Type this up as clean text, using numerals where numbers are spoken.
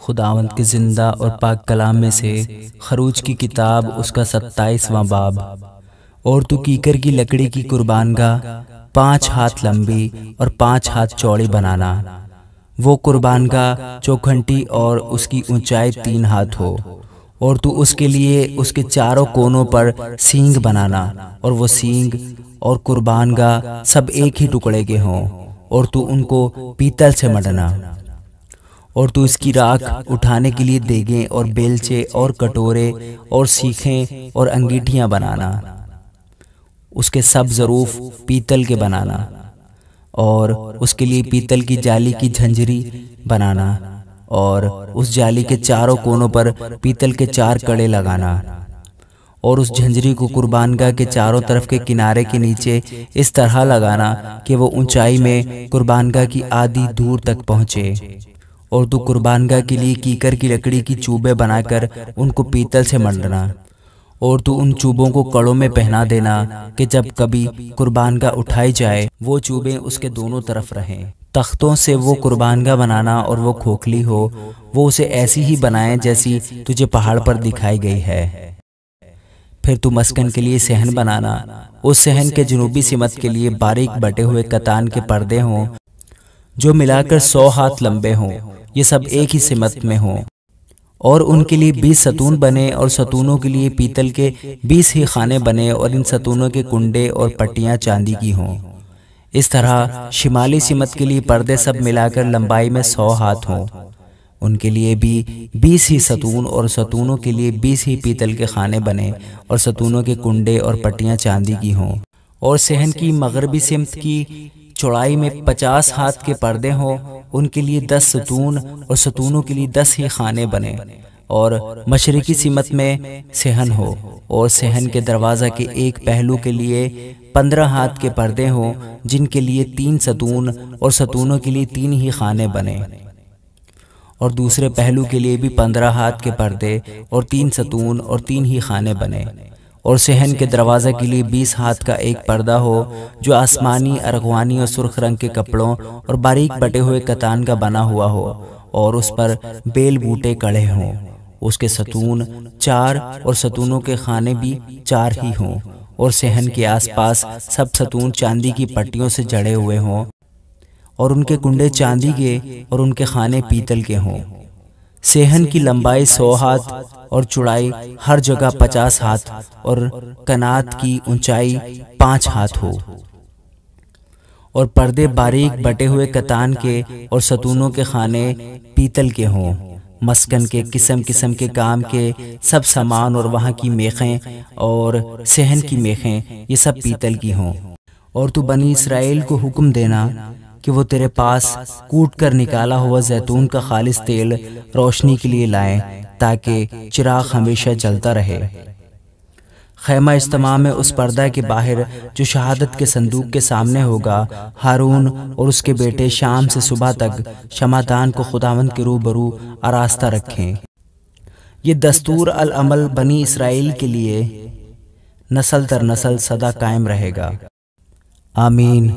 خداوند کے زندہ اور پاک کلام میں سے خروج کی کتاب اس کا 27واں باب۔ اور تو کیکر کی لکڑی کی قربانگاہ 5 ہاتھ لمبی اور 5 ہاتھ چوڑی بنانا۔ وہ قربانگاہ چوکھنٹی اور اس کی اونچائی 3 ہاتھ ہو، اور تو اس کے لیے اس کے چاروں کونوں پر سینگ بنانا، اور وہ سینگ اور قربانگاہ سب ایک ہی ٹکڑے کے ہوں، اور تو ان کو پیتل سے مڑنا۔ اور تو اس کی راکھ اٹھانے کے لیے دیگیں اور بیلچے اور کٹورے اور سیخیں اور انگیٹھیاں بنانا، اس کے سب ظروف پیتل کے بنانا، اور اس کے لیے پیتل کی جالی کی جھنجری بنانا، اور اس جالی کے چاروں کونوں پر پیتل کے 4 کڑے لگانا، اور اس جھنجری کو قربانگاہ کے چاروں طرف کے کنارے کے نیچے اس طرح لگانا کہ وہ اونچائی میں قربانگاہ کی آدھی دور تک پہنچے۔ اور تو قربانگاہ کے لیے کیکر کی لکڑی کی چوبیں بنا کر ان کو پیتل سے مڑنا، اور تو ان چوبوں کو کڑوں میں پہنا دینا کہ جب کبھی قربانگاہ اٹھائی جائے وہ چوبیں اس کے دونوں طرف رہیں۔ تختوں سے وہ قربانگاہ بنانا، اور وہ کھوکھلی ہو، وہ اسے ایسی ہی بنائیں جیسی تجھے پہاڑ پر دکھائی گئی ہے۔ پھر تو مسکن کے لیے صحن بنانا، اس صحن کے جنوبی سمت کے لیے باریک بٹے ہوئے کتان کے پردے ہوں جو ملا کر 100 ہاتھ لمبے ہوں، یہ سب ایک ہی سمت میں ہوں، اور ان کے لیے 20 ستون بنے، اور ستونوں کے لیے پیتل کے 20 ہی خانے بنے، اور ان ستونوں کے کنڈے اور پٹیاں چاندی کی ہوں۔ اس طرح شمالی سمت کے لیے پردے سب ملا کر لمبائی میں 100 ہاتھ ہوں، ان کے لیے بھی 20 ہی ستون، اور ستونوں کے لیے 20 ہی پیتل کے خانے بنے، اور ستونوں کے کنڈے اور پٹیاں چاندی کی ہوں۔ اور صحن کی مغربی سمت کی چوڑائی میں 50 ہاتھ کے پردے ہوں، ان کے لیے 10 ستون، اور ستونوں کے لیے 10 ہی خانے بنے، اور مشرقی سمت میں صحن ہو، اور صحن کے دروازہ کے ایک پہلو کے لیے 15 ہاتھ کے پردے ہوں، جن کے لیے 3 ستون، اور ستونوں کے لیے 3 ہی خانے بنے، اور دوسرے پہلو کے لیے بھی 15 ہاتھ کے پردے اور 3 ستون اور 3 ہی خانے بنے، اور صحن کے دروازے کے لیے 20 ہاتھ کا ایک پردہ ہو جو آسمانی، ارغوانی اور سرخ رنگ کے کپڑوں اور باریک بٹے ہوئے کتان کا بنا ہوا ہو، اور اس پر بیل بوٹے کڑے ہوں، اس کے ستون 4 اور ستونوں کے خانے بھی 4 ہی ہوں، اور صحن کے آس پاس سب ستون چاندی کی پٹیوں سے جڑے ہوئے ہوں، اور ان کے کنڈے چاندی کے اور ان کے خانے پیتل کے ہوں۔ صحن کی لمبائی 100 ہاتھ اور چوڑائی ہر جگہ 50 ہاتھ، اور کنات کی اونچائی 5 ہاتھ ہو، اور پردے باریک بٹے ہوئے کتان کے، اور ستونوں کے خانے پیتل کے ہوں۔ مسکن کے قسم قسم کے کام کے سب سامان اور وہاں کی میخیں اور صحن کی میخیں یہ سب پیتل کی ہوں۔ اور تو بنی اسرائیل کو حکم دینا کہ وہ تیرے پاس کوٹ کر نکالا ہوا زیتون کا خالص تیل روشنی کے لیے لائیں، تاکہ چراغ ہمیشہ جلتا رہے۔ خیمہ اجتماع میں اس پردہ کے باہر جو شہادت کے صندوق کے سامنے ہوگا، ہارون اور اس کے بیٹے شام سے صبح تک شمعدان کو خداوند کے روبرو آراستہ رکھیں۔ یہ دستور العمل بنی اسرائیل کے لیے نسل در نسل سدا قائم رہے گا۔ آمین۔